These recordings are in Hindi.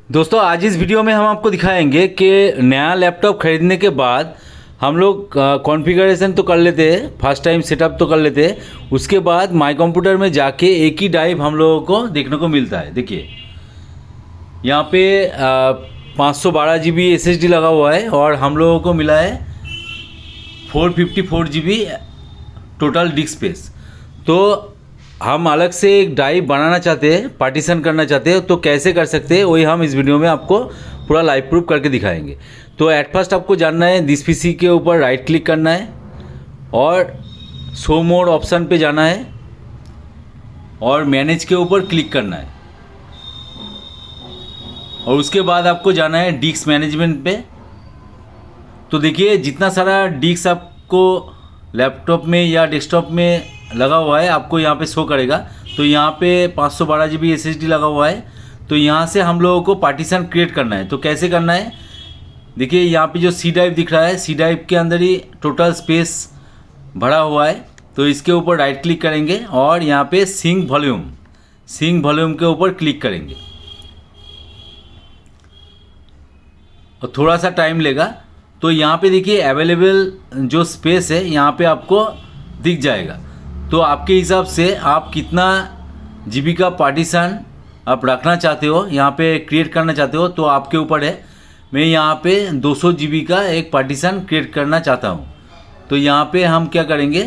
दोस्तों आज इस वीडियो में हम आपको दिखाएंगे कि नया लैपटॉप खरीदने के बाद हम लोग कॉन्फ़िगरेशन तो कर लेते हैं, फर्स्ट टाइम सेटअप तो कर लेते हैं। उसके बाद माई कंप्यूटर में जाके एक ही ड्राइव हम लोगों को देखने को मिलता है। देखिए यहाँ पे 512 GB SSD लगा हुआ है और हम लोगों को मिला है 454 GB टोटल डिस्क स्पेस। तो हम अलग से एक ड्राइव बनाना चाहते हैं, पार्टीशन करना चाहते हैं, तो कैसे कर सकते हैं वही हम इस वीडियो में आपको पूरा लाइव प्रूफ करके दिखाएंगे। तो एट फर्स्ट आपको जानना है दिस पीसी के ऊपर राइट क्लिक करना है और शो मोड ऑप्शन पे जाना है और मैनेज के ऊपर क्लिक करना है और उसके बाद आपको जाना है डिस्क मैनेजमेंट पे। तो देखिए जितना सारा डिस्क आपको लैपटॉप में या डेस्कटॉप में लगा हुआ है आपको यहाँ पे शो करेगा। तो यहाँ पे 512 GB SSD लगा हुआ है, तो यहाँ से हम लोगों को पार्टीशन क्रिएट करना है। तो कैसे करना है, देखिए यहाँ पे जो सी ड्राइव दिख रहा है, सी ड्राइव के अंदर ही टोटल स्पेस भरा हुआ है। तो इसके ऊपर राइट क्लिक करेंगे और यहाँ पे सिंक वॉल्यूम के ऊपर क्लिक करेंगे और थोड़ा सा टाइम लेगा। तो यहाँ पे देखिए अवेलेबल जो स्पेस है यहाँ पे आपको दिख जाएगा। तो आपके हिसाब से आप कितना जीबी का पार्टीशन आप रखना चाहते हो, यहाँ पे क्रिएट करना चाहते हो, तो आपके ऊपर है। मैं यहाँ पे 200 GB का एक पार्टीशन क्रिएट करना चाहता हूँ। तो यहाँ पे हम क्या करेंगे,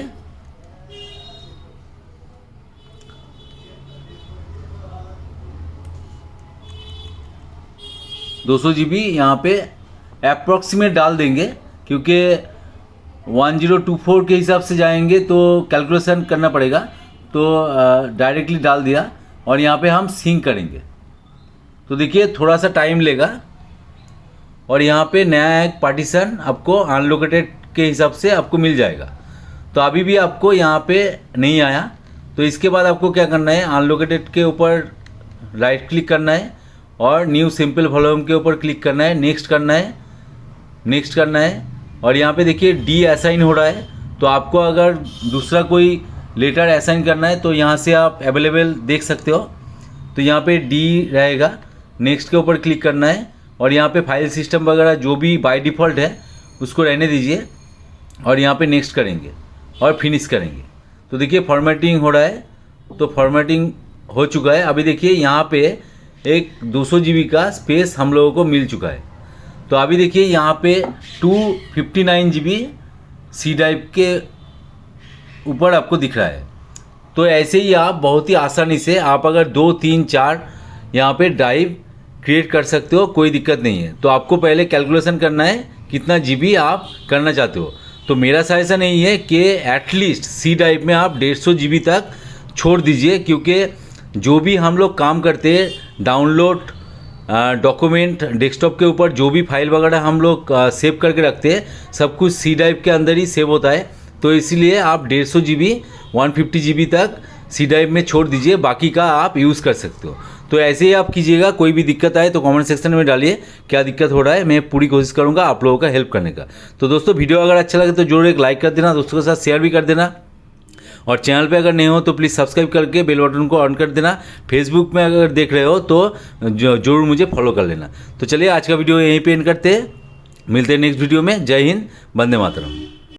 GB यहाँ पे अप्रॉक्सीमेट डाल देंगे, क्योंकि 1024 के हिसाब से जाएंगे तो कैलकुलेशन करना पड़ेगा। तो डायरेक्टली डाल दिया और यहाँ पे हम सिंक करेंगे। तो देखिए थोड़ा सा टाइम लेगा और यहाँ पे नया एक पार्टीशन आपको अनलोकेटेड के हिसाब से आपको मिल जाएगा। तो अभी भी आपको यहाँ पे नहीं आया, तो इसके बाद आपको क्या करना है, अनलोकेटेड के ऊपर राइट क्लिक करना है और न्यू सिंपल वॉल्यूम के ऊपर क्लिक करना है, नेक्स्ट करना है और यहाँ पे देखिए डी असाइन हो रहा है। तो आपको अगर दूसरा कोई लेटर असाइन करना है तो यहाँ से आप अवेलेबल देख सकते हो। तो यहाँ पे डी रहेगा, नेक्स्ट के ऊपर क्लिक करना है और यहाँ पे फाइल सिस्टम वगैरह जो भी बाय डिफ़ॉल्ट है उसको रहने दीजिए और यहाँ पे नेक्स्ट करेंगे और फिनिश करेंगे। तो देखिए फॉर्मेटिंग हो रहा है, तो फॉर्मेटिंग हो चुका है। अभी देखिए यहाँ पे एक 200 GB का स्पेस हम लोगों को मिल चुका है। तो अभी देखिए यहाँ पे 259 GB सी ड्राइव के ऊपर आपको दिख रहा है। तो ऐसे ही आप बहुत ही आसानी से आप अगर 2, 3, 4 यहाँ पे ड्राइव क्रिएट कर सकते हो, कोई दिक्कत नहीं है। तो आपको पहले कैलकुलेशन करना है कितना GB आप करना चाहते हो। तो मेरा सजेशन यही है कि एटलीस्ट सी ड्राइव में आप 150 GB तक छोड़ दीजिए, क्योंकि जो भी हम लोग काम करते हैं डाउनलोड डॉक्यूमेंट डेस्कटॉप के ऊपर जो भी फाइल वगैरह हम लोग सेव करके रखते हैं सब कुछ सी ड्राइव के अंदर ही सेव होता है। तो इसलिए आप 150 GB 150 GB तक सी ड्राइव में छोड़ दीजिए, बाकी का आप यूज़ कर सकते हो। तो ऐसे ही आप कीजिएगा। कोई भी दिक्कत आए तो कमेंट सेक्शन में डालिए क्या दिक्कत हो रहा है, मैं पूरी कोशिश करूँगा आप लोगों का हेल्प करने का। तो दोस्तों वीडियो अगर अच्छा लगे तो जरूर एक लाइक कर देना, दोस्तों के साथ शेयर भी कर देना और चैनल पे अगर नहीं हो तो प्लीज़ सब्सक्राइब करके बेल बटन को ऑन कर देना। फेसबुक में अगर देख रहे हो तो जरूर मुझे फॉलो कर लेना। तो चलिए आज का वीडियो यहीं पे एंड करते हैं, मिलते हैं नेक्स्ट वीडियो में। जय हिंद, वंदे मातरम।